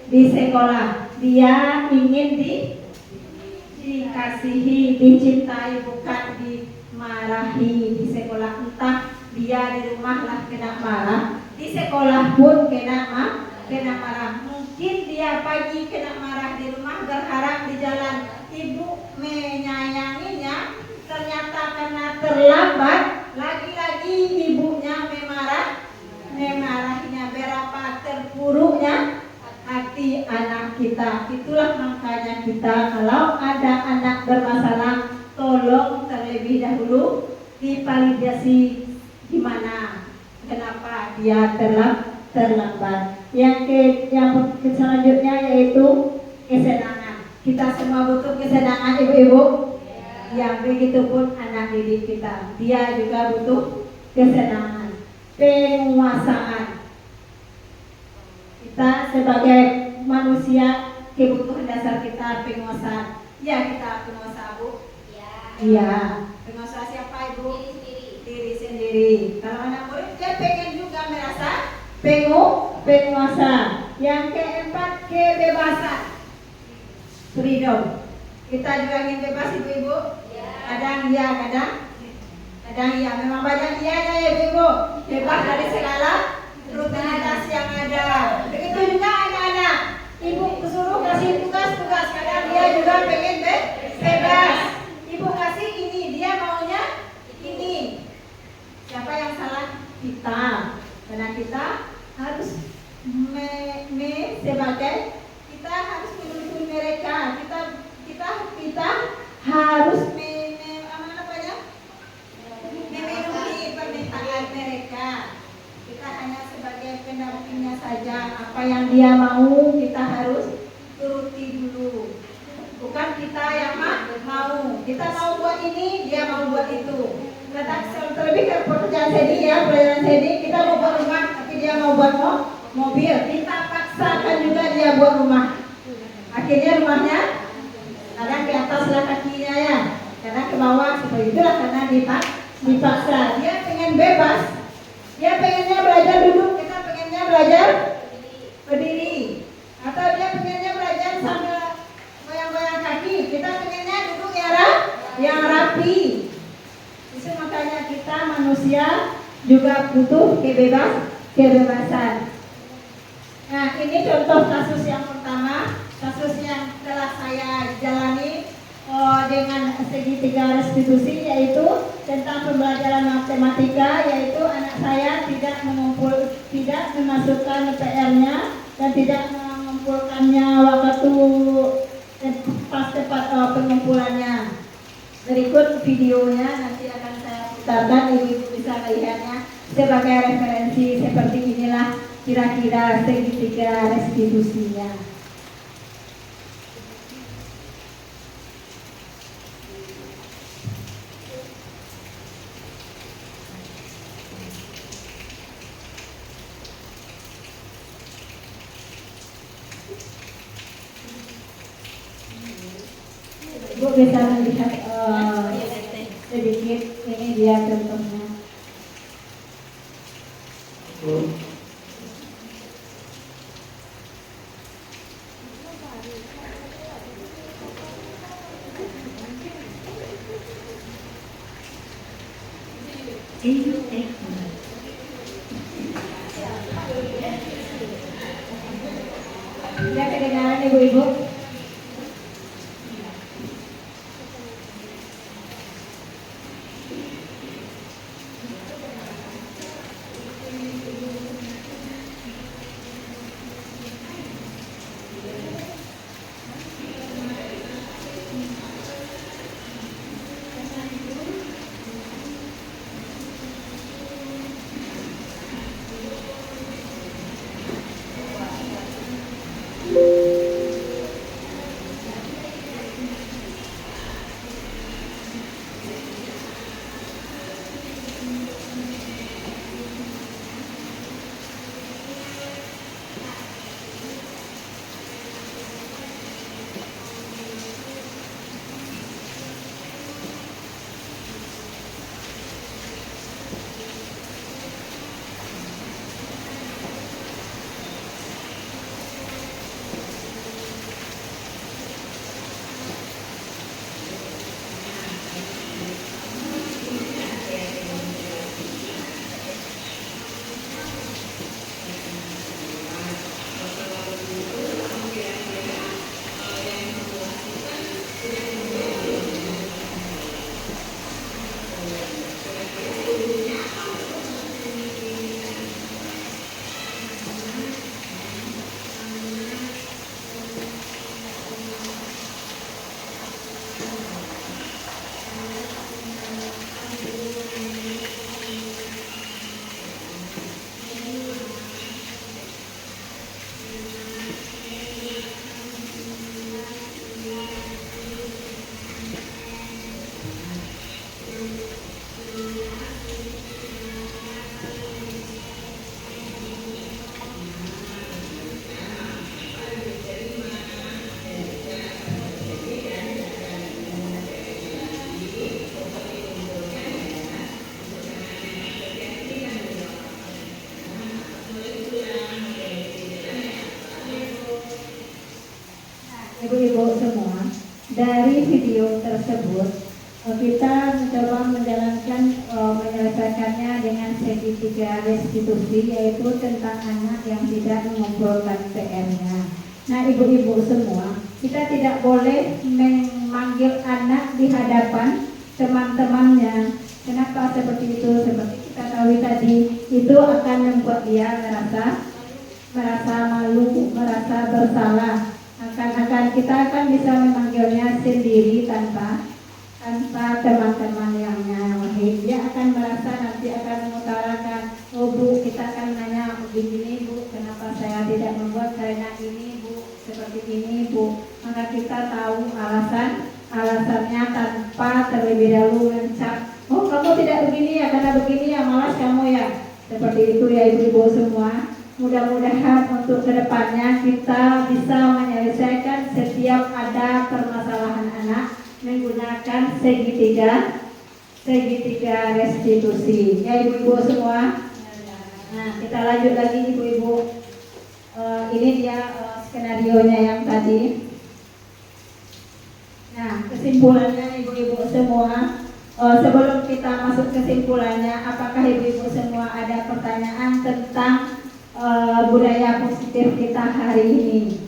di sekolah. Dia ingin dikasihi, dicintai, bukan dimarahi di sekolah. Entah dia di rumah lah kena marah, di sekolah pun kena marah. Mungkin dia pagi kena marah di rumah, berharap di jalan ibu menyayanginya, ternyata karena terlambat lagi-lagi ibunya memarahinya. Berapa terpuruknya hati anak kita. Itulah makanya kita kalau ada anak bermasalah, tolong terlebih dahulu divalidasi gimana, kenapa dia terlambat. Yang selanjutnya yaitu kesenangan. Kita semua butuh kesenangan ibu-ibu. Ya, begitupun anak didik kita, dia juga butuh kesenangan. Penguasaan. Kita sebagai manusia, kebutuhan dasar kita penguasaan. Ya, kita penguasa, Bu. Iya. Penguasa siapa, Ibu? Diri sendiri. Kalau anak murid dia pengen juga merasa penguasa. Yang keempat, kebebasan. Freedom. Kita juga ingin bebas ibu-ibu. Kadang iya, kadang iya. Memang banyak iyanya ya ibu-ibu. Bebas dari segala rutinitas yang ada. Begitu juga anak-anak. Ibu suruh kasih tugas-tugas, kadang dia juga pengen bebas. Ibu kasih ini, dia maunya ini. Siapa yang salah? Kita. Karena kita harus sebagai kita harus menuntun mereka. Kita harus memenuhi permintaan mereka. Kita hanya sebagai pendampingnya saja. Apa yang dia mau kita harus turuti dulu. Bukan kita yang mau. Kita mau buat ini, dia mau buat itu. Terlebih ke pekerjaan Sedi ya, pelajaran Sedi, kita mau buat rumah, tapi dia mau buat mobil. Kita paksakan juga dia buat rumah. Akhirnya rumahnya kadang ke atas lah kakinya ya, kadang ke bawah, seperti itulah karena dipaksa. Dia pengen bebas, dia pengennya belajar duduk, kita pengennya belajar berdiri, atau dia pengennya belajar sambil goyang-goyang kaki, kita pengennya duduk yang rapi. Itu makanya kita manusia juga butuh kebebasan. Nah, ini contoh kasus yang pertama, kasus yang telah saya jalani dengan segitiga restitusi, yaitu tentang pembelajaran matematika, yaitu anak saya tidak memasukkan PR-nya dan tidak mengumpulkannya waktu pas tepat pengumpulannya. Berikut videonya nanti akan saya putarkan, ibu-ibu bisa melihatnya sebagai referensi. Seperti inilah kira-kira segitiga restitusinya. Ibu bisa melihat sedikit, ini dia contohnya. Sudah kedengaran ibu-ibu? Ibu-ibu semua, dari video tersebut kita mencoba menjalankan menyelesaikannya dengan segitiga restitusi, yaitu tentang anak yang tidak mengumpulkan PR-nya. Nah, ibu-ibu semua, kita tidak boleh memanggil anak di hadapan teman-temannya. Kenapa seperti itu? Seperti kita tahu tadi, itu akan membuat dia merasa malu, merasa bersalah. Akan kita akan bisa memanggilnya sendiri tanpa teman-teman yang lain. Dia akan merasa nanti akan mengutarakan, oh Bu, kita akan nanya begini Bu, kenapa saya tidak membuat karena ini Bu, seperti ini Bu. Maka kita tahu alasannya tanpa terlebih dahulu mencap, oh kamu tidak begini ya, karena begini ya, malas kamu ya. Seperti itu ya ibu-ibu semua. Mudah-mudahan untuk kedepannya kita bisa menyelesaikan setiap ada permasalahan anak menggunakan segitiga restitusi. Ya ibu-ibu semua. Nah, kita lanjut lagi ibu-ibu. Ini dia skenarionya yang tadi. Nah, kesimpulannya ibu-ibu semua. Sebelum kita masuk kesimpulannya, apakah ibu-ibu semua ada pertanyaan tentang budaya positif kita hari ini?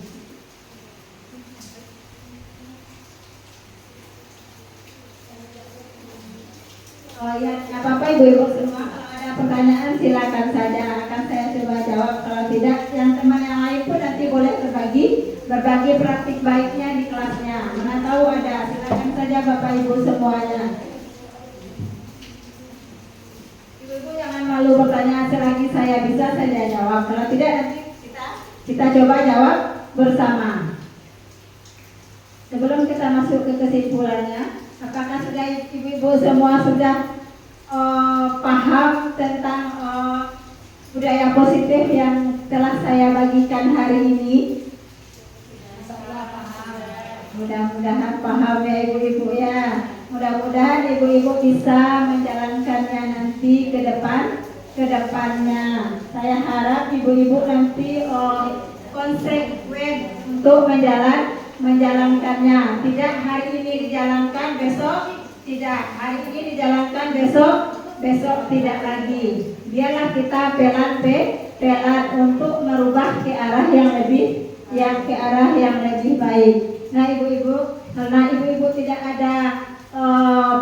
Ya, apa-apa ibu-ibu semua, kalau ada pertanyaan silakan saja, akan saya coba jawab. Kalau tidak, yang teman yang lain pun nanti boleh berbagi praktik baiknya di kelasnya. Mana tahu ada, silakan saja Bapak Ibu semuanya. Ibu-ibu jangan malu bertanya, selagi saya bisa saya jawab. Kalau tidak, nanti kita coba jawab bersama. Sebelum kita masuk ke kesimpulannya, apakah sudah ibu-ibu semua sudah paham tentang budaya positif yang telah saya bagikan hari ini? Mudah-mudahan paham ya ibu-ibu ya. Mudah-mudahan ibu-ibu bisa menjalankannya nanti ke depannya. Saya harap ibu-ibu nanti konsekuen untuk menjalankannya. Tidak hari ini dijalankan, besok tidak. Hari ini dijalankan, besok tidak lagi. Biarlah kita pelan untuk merubah ke arah yang lebih baik. Nah ibu-ibu, karena ibu-ibu tidak ada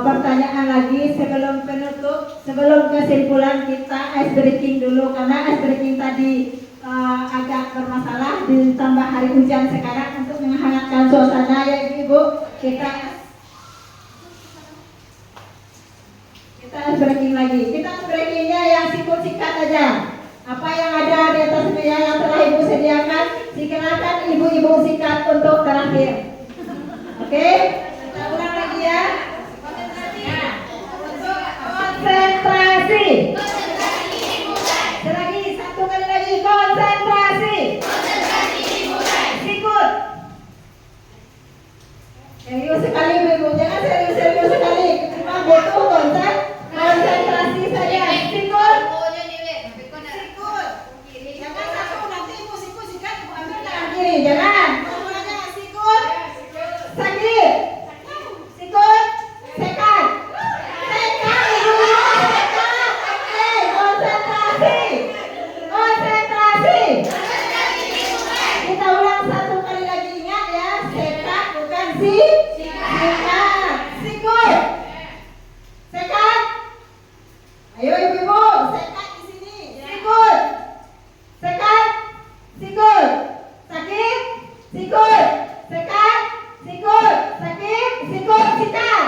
pertanyaan lagi sebelum penutup, sebelum kesimpulan kita ice breaking dulu, karena ice breaking tadi agak bermasalah ditambah hari hujan sekarang. Untuk menghangatkan suasana ya ibu-ibu, kita ice breaking lagi. Kita ice breakingnya yang singkat aja. Apa yang ada di atas meja yang telah ibu sediakan, silakan ibu-ibu sikat untuk terakhir. Oke, kita ulang lagi ya. Konsentrasi. Selagi satu kali lagi konsentrasi. Sikut. Serius sekali ibu, jangan serius sekali. Cuma butuh konsentrasi saja. Sikut. Jangan satu nanti ibu sikut sikat ibu ambil tangan kiri, jangan. Semuanya sikut. Sakit. Sikut. Sekat. Sekat ibu. Sekat. Oke, konsentrasi. Kita ulang satu kali lagi, ingat ya. Sekat bukan sikat. Sikut. Sekat. Ayo ibu-ibu, sekat di sini. Sikut. Sekat. Sikut. Sakit. Sikut. Sekat. Sikut. Sakit. Sikut. Sikat.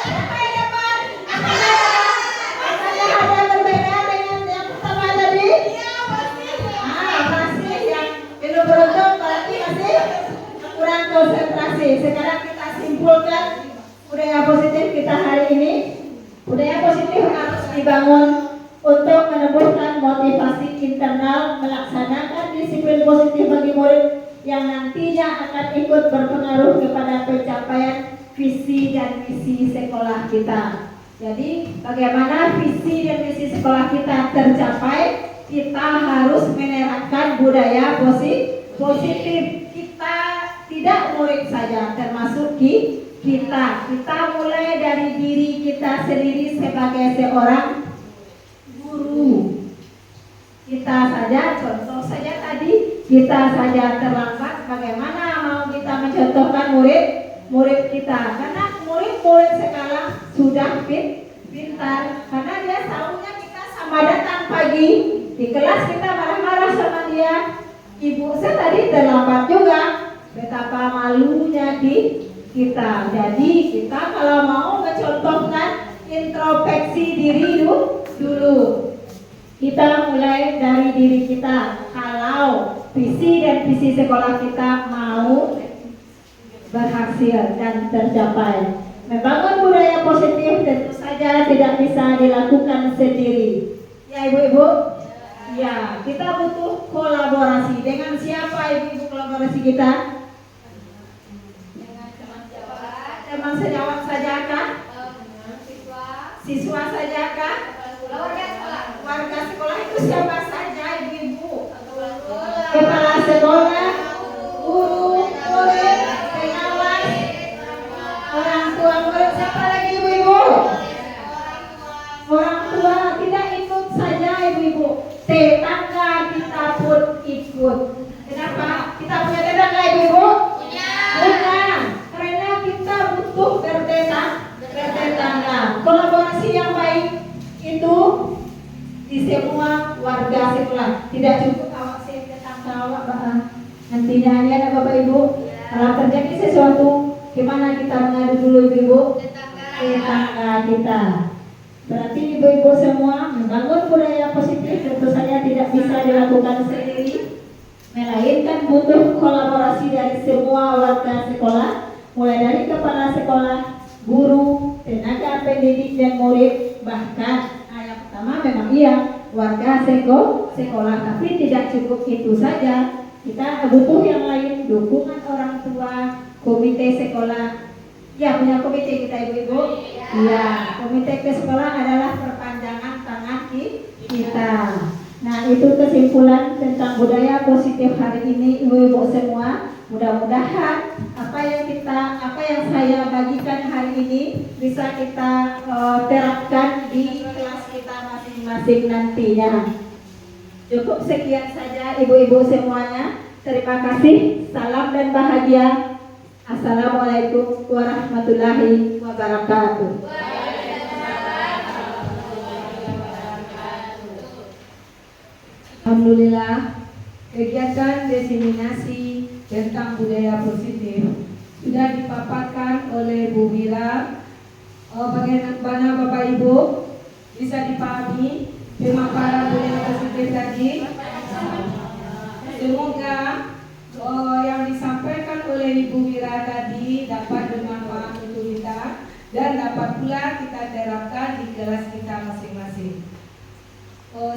Siapa yang dapat? Apakah ada berbeda dengan yang pertama tadi? Masih yang belum beruntung, berarti masih kurang konsentrasi. Sekarang kita simpulkan budaya positif kita hari ini. Budaya positif harus dibangun untuk menumbuhkan motivasi internal melaksanakan disiplin positif bagi murid yang nantinya akan ikut berpengaruh kepada pencapaian visi dan misi sekolah kita. Jadi bagaimana visi dan misi sekolah kita tercapai, kita harus menerapkan budaya positif. Kita tidak murid saja, termasuk kita mulai dari diri kita sendiri sebagai seorang guru. Kita saja, contoh saja tadi, kita saja terlambat, bagaimana mau kita mencontohkan murid kita? Karena murid sekarang sudah pintar, karena dia tahunya kita sama datang pagi di kelas, kita marah-marah sama dia. Ibu saya tadi terlambat juga, betapa malunya kita. Jadi kita kalau mau mencontohkan, introspeksi diri dulu. Kita mulai dari diri kita. Kalau visi dan visi sekolah kita mau berhasil dan tercapai, membangun budaya positif tentu saja tidak bisa dilakukan sendiri. Ya ibu-ibu, ya kita butuh kolaborasi. Dengan siapa ibu-ibu kolaborasi kita? Dengan teman sejawat saja kah? Siswa saja kah? Warga sekolah itu siapa saja ibu-ibu? Kepala sekolah, guru, murid, pengawas, orang tua murid, siapa lagi ibu-ibu? Orang tua tidak ikut saja ibu-ibu, tetangga kita pun ikut. Kenapa? Kita punya tetangga ibu-ibu? Punya. Karena kita butuh bertetangga. Kolaborasi yang baik itu di semua warga sekolah. Tidak cukup awak tetangga awak nantinya ya Bapak Ibu. Kalau terjadi sesuatu, gimana kita mengadu dulu ibu-ibu? Tetangga kita. Berarti ibu-ibu semua membangun budaya positif tentu saja tidak bisa dilakukan sendiri, melainkan butuh kolaborasi dari semua warga sekolah, mulai dari kepala sekolah, guru, tenaga pendidik dan murid, bahkan yang pertama memang iya warga sekolah, tapi tidak cukup itu saja. kita butuh yang lain, dukungan orang tua, komite sekolah. Ya, punya komite kita ibu-ibu. Ya, komite ke sekolah adalah perpanjangan tangan kita. Nah, itu kesimpulan tentang budaya positif hari ini ibu-ibu semua. Mudah-mudahan apa yang saya bagikan hari ini bisa kita terapkan di kelas kita masing-masing nantinya. Cukup sekian saja ibu-ibu semuanya. Terima kasih. Salam dan bahagia. Assalamualaikum warahmatullahi wabarakatuh. Alhamdulillah, kegiatan diseminasi tentang budaya positif sudah dipaparkan oleh Bu Wira. Bagaimana Bapak Ibu bisa dipahami pemaparan budaya positif tadi? Semoga yang disampaikan oleh Ibu Wira tadi dapat bermanfaat untuk kita dan dapat pula kita terapkan di kelas kita masing-masing.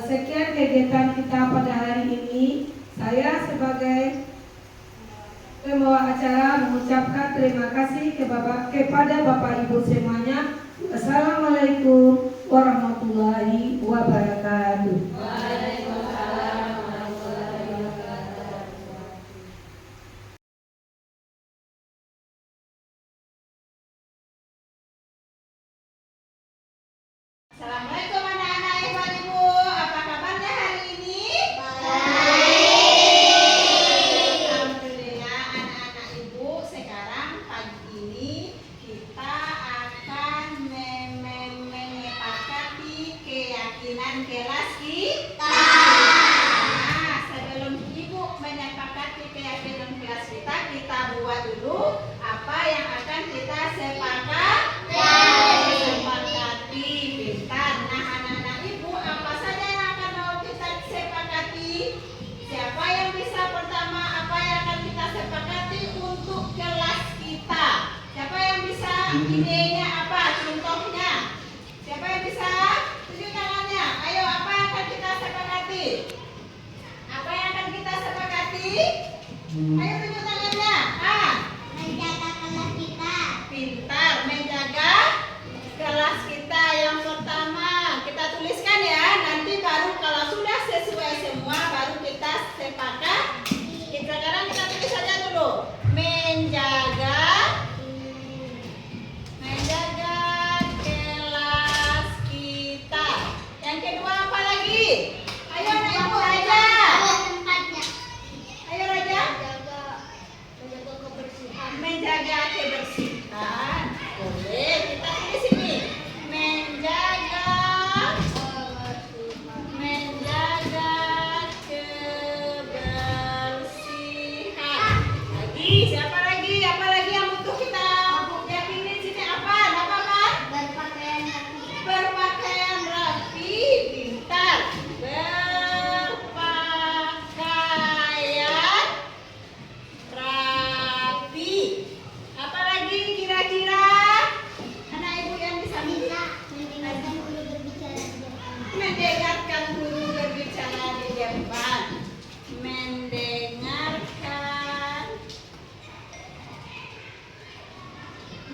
Sekian kegiatan kita pada hari ini. Saya sebagai pembawa acara mengucapkan terima kasih kepada Bapak Ibu semuanya. Assalamualaikum warahmatullahi wabarakatuh. Assalamualaikum anak-anak, ibu-ibu. Apa kabarnya hari ini? Alhamdulillah anak-anak ibu. Sekarang pagi ini kita akan menyepakati keyakinan kelas kita. Nah, sebelum ibu menyepakati keyakinan kelas kita buat dulu apa yang akan kita sepakati. Nah, anak-anak ibu, apa saja yang akan mau kita sepakati? Siapa yang bisa pertama apa yang akan kita sepakati untuk kelas kita? Siapa yang bisa? Idenya apa? Contohnya? Siapa yang bisa? Tunjuk tangannya. Ayo, apa yang akan kita sepakati? Apa yang akan kita sepakati? Ayo tunjuk tangannya. Menjaga kelas kita. Pintar, menjaga kelas kita. Yang pertama kita tuliskan ya, nanti baru kalau sudah sesuai semua baru kita sepakat. Sekarang kita tulis saja dulu. Menjaga kelas kita. Yang kedua apa lagi? Ayo anak ibu Raja. Tempatnya. Ayo Raja. Menjaga kebersihan. Menjaga kebersihan. Boleh kita tulis ini. Menjaga kebersihan. Lagi, siapa lagi? Apa lagi yang butuh kita yakini sini? Apa? Apa, Pak? Berpakaian rapi. Berpakaian rapi. Pintar. Berpakaian rapi. Apa lagi kira-kira? Anak ibu yang bisa minta. Mendengarkan guru berbicara di depan. Mendengarkan guru berbicara di depan. Mendengarkan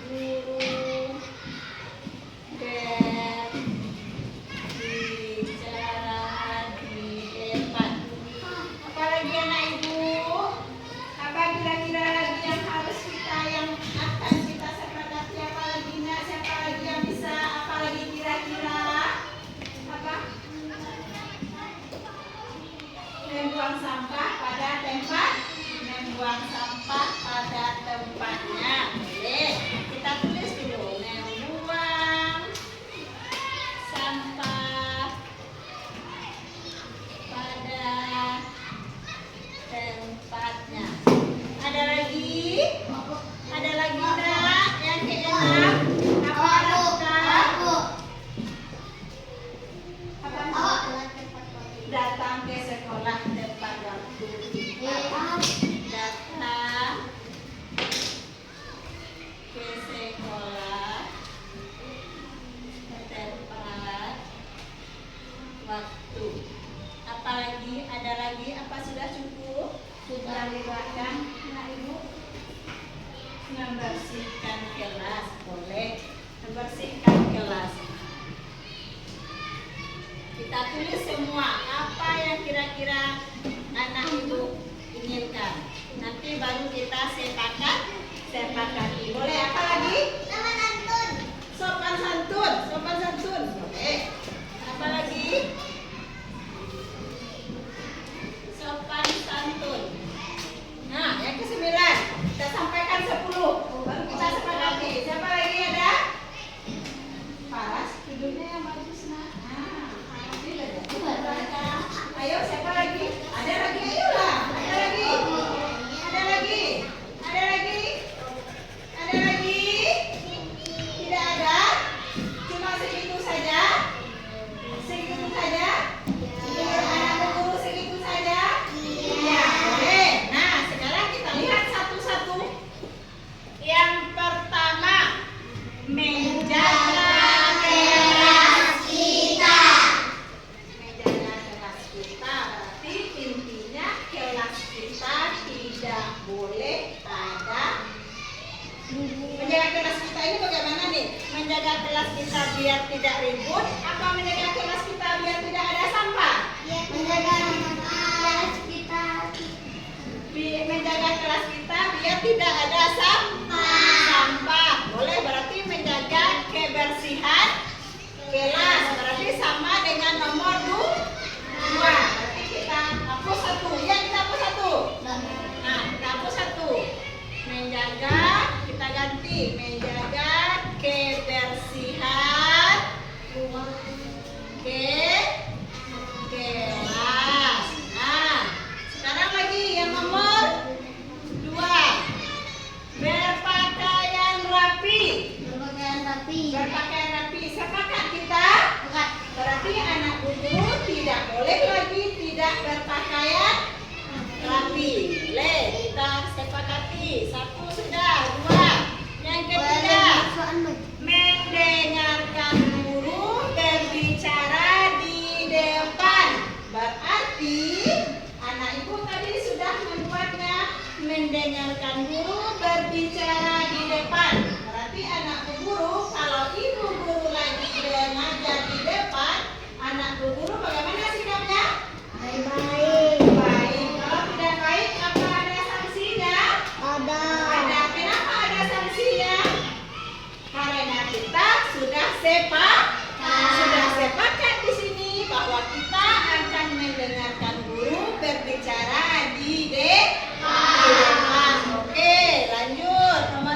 guru berbicara di depan. Apalagi anak ibu? Apa kira-kira lagi yang harus kita yang akan kita sepakati? Apa lagi nak? Siapa lagi yang bisa? Apa lagi kira-kira? Apa? Membuang sampah pada tempat. Membuang sampah pada tempatnya. Boleh. Kita tulis dulu. Membuang sampah pada tempatnya. Ada lagi? Ada lagi nak? Yang keenam? Apa lakukan? Apa datang ke sekolah tepat waktu. Datang ke sekolah tepat waktu. Apalagi? Ada lagi? Apa sudah cukup? Sudah lewatkan anak ibu. Membersihkan kelas, boleh. Membersihkan kelas. Kita tulis semua apa yang kira-kira anak ibu inginkan. Nanti baru kita sepakati. Boleh apa lagi? Nama Nantun. Sopan santun. Boleh. Apa lagi? Sopan santun. Nah, yang ke-9. Kita sampaikan 10. Baru kita sepakati. Siapa lagi ada? Paras, tidurnya yang bagus nak. Ayo, siapa lagi? Ada lagi, ayolah. Ada lagi. Tidak ada? Cuma segitu saja? Tidur anak guru segitu saja? Iya, boleh. Nah, sekarang kita lihat satu-satu. Yang pertama, menjaga kelas kita. Menjaga kelas kita berarti intinya kelas kita tidak boleh ada. Menjaga kelas kita ini bagaimana nih? Menjaga kelas kita biar tidak ribut, apa menjaga kelas kita biar tidak ada sampah? Menjaga kelas kita. Menjaga kelas kita biar tidak ada sampah. Boleh, berarti menjaga kebersihan kelas. Berarti sama dengan nomor 2. Berarti kita hapus 1. Ya, kita hapus 1. Nah, kita hapus 1. Menjaga, kita ganti. Menjaga kebersihan kelas. Nah, sekarang lagi yang nomor 2. Berpakaian rapi. Berpakaian rapi. Sepakat kita? Berarti anak guru tidak boleh lagi tidak berpakaian rapi. Boleh, kita sepakati. 1 sudah, 2. Yang ketiga, mendengarkan guru berbicara di depan. Berarti anak ibu tadi sudah membuatnya mendengarkan guru berbicara di depan. Berarti anak guru, kalau ibu guru lagi mengajar di depan, anak guru bagaimana sikapnya? Baik. Kalau tidak baik, apa ada sanksinya? Ada. Kenapa ada sanksinya? Karena kita sudah sepakat di sini bahwa kita akan mendengarkan guru berbicara di depan. Oke, lanjut. Nomor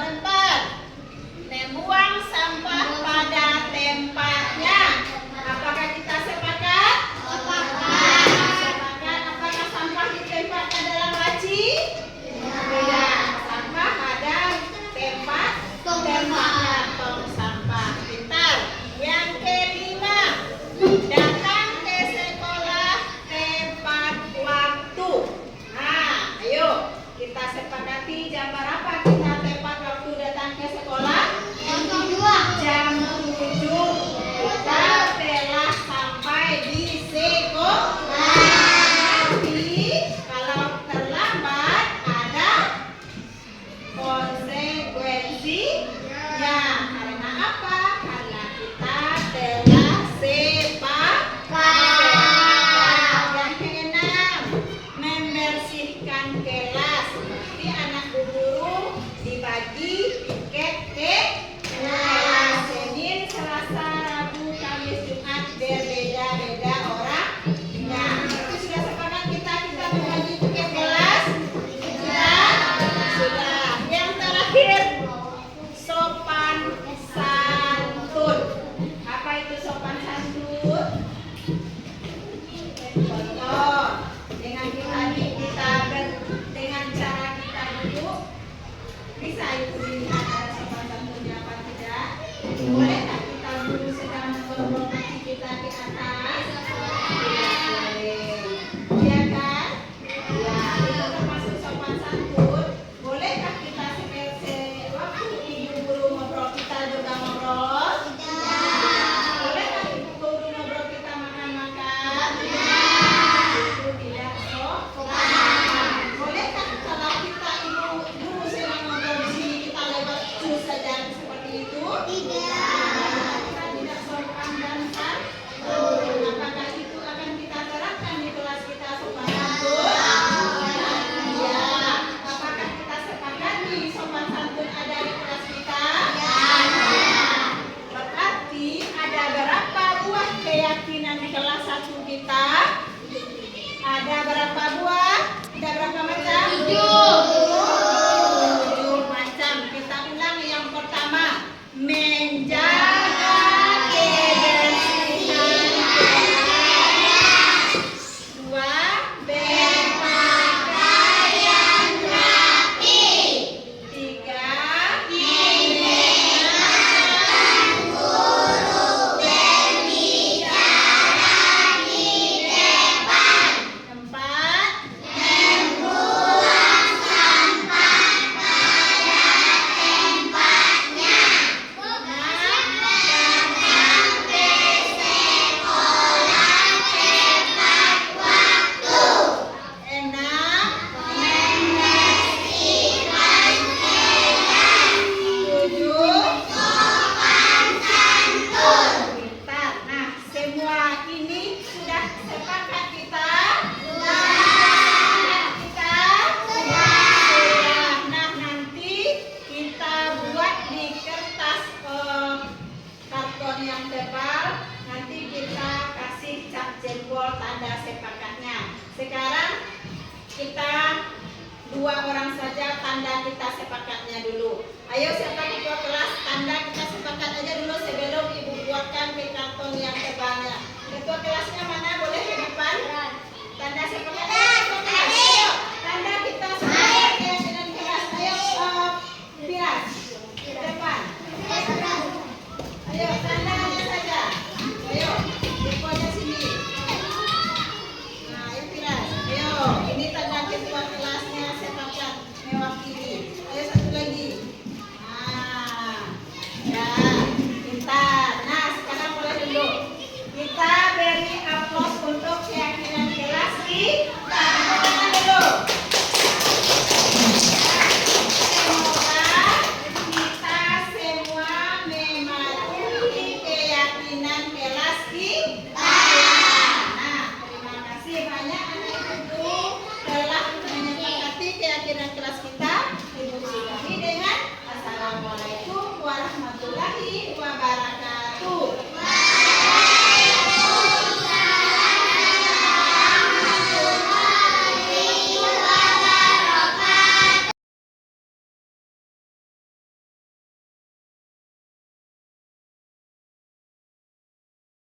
kita ada berapa buah? Ada berapa macam? 7 macam. Kita ulang yang pertama. Menjaga kebersihan kelas. 2. Berpakaian rapi. 3. Mendengarkan guru berbicara di depan. 4. Membuang sampah pada tempatnya. 5. Datang ke sekolah tepat waktu. 6. Membersihkan kelas. 7. Sopan santun. Pintar. Nah, semua ini sudah sepakat kita? Kita? Sudah. Nah, nanti kita buat di kertas karton yang tebal. Nanti kita kasih cap jempol tanda sepakatnya. Sekarang kita 2 orang saja tanda kita sepakatnya dulu. Ayo siapa ketua kelas, tanda kita sepakat aja dulu sebelum ibu buatkan di karton yang tebalnya. Ketua kelasnya mana? Boleh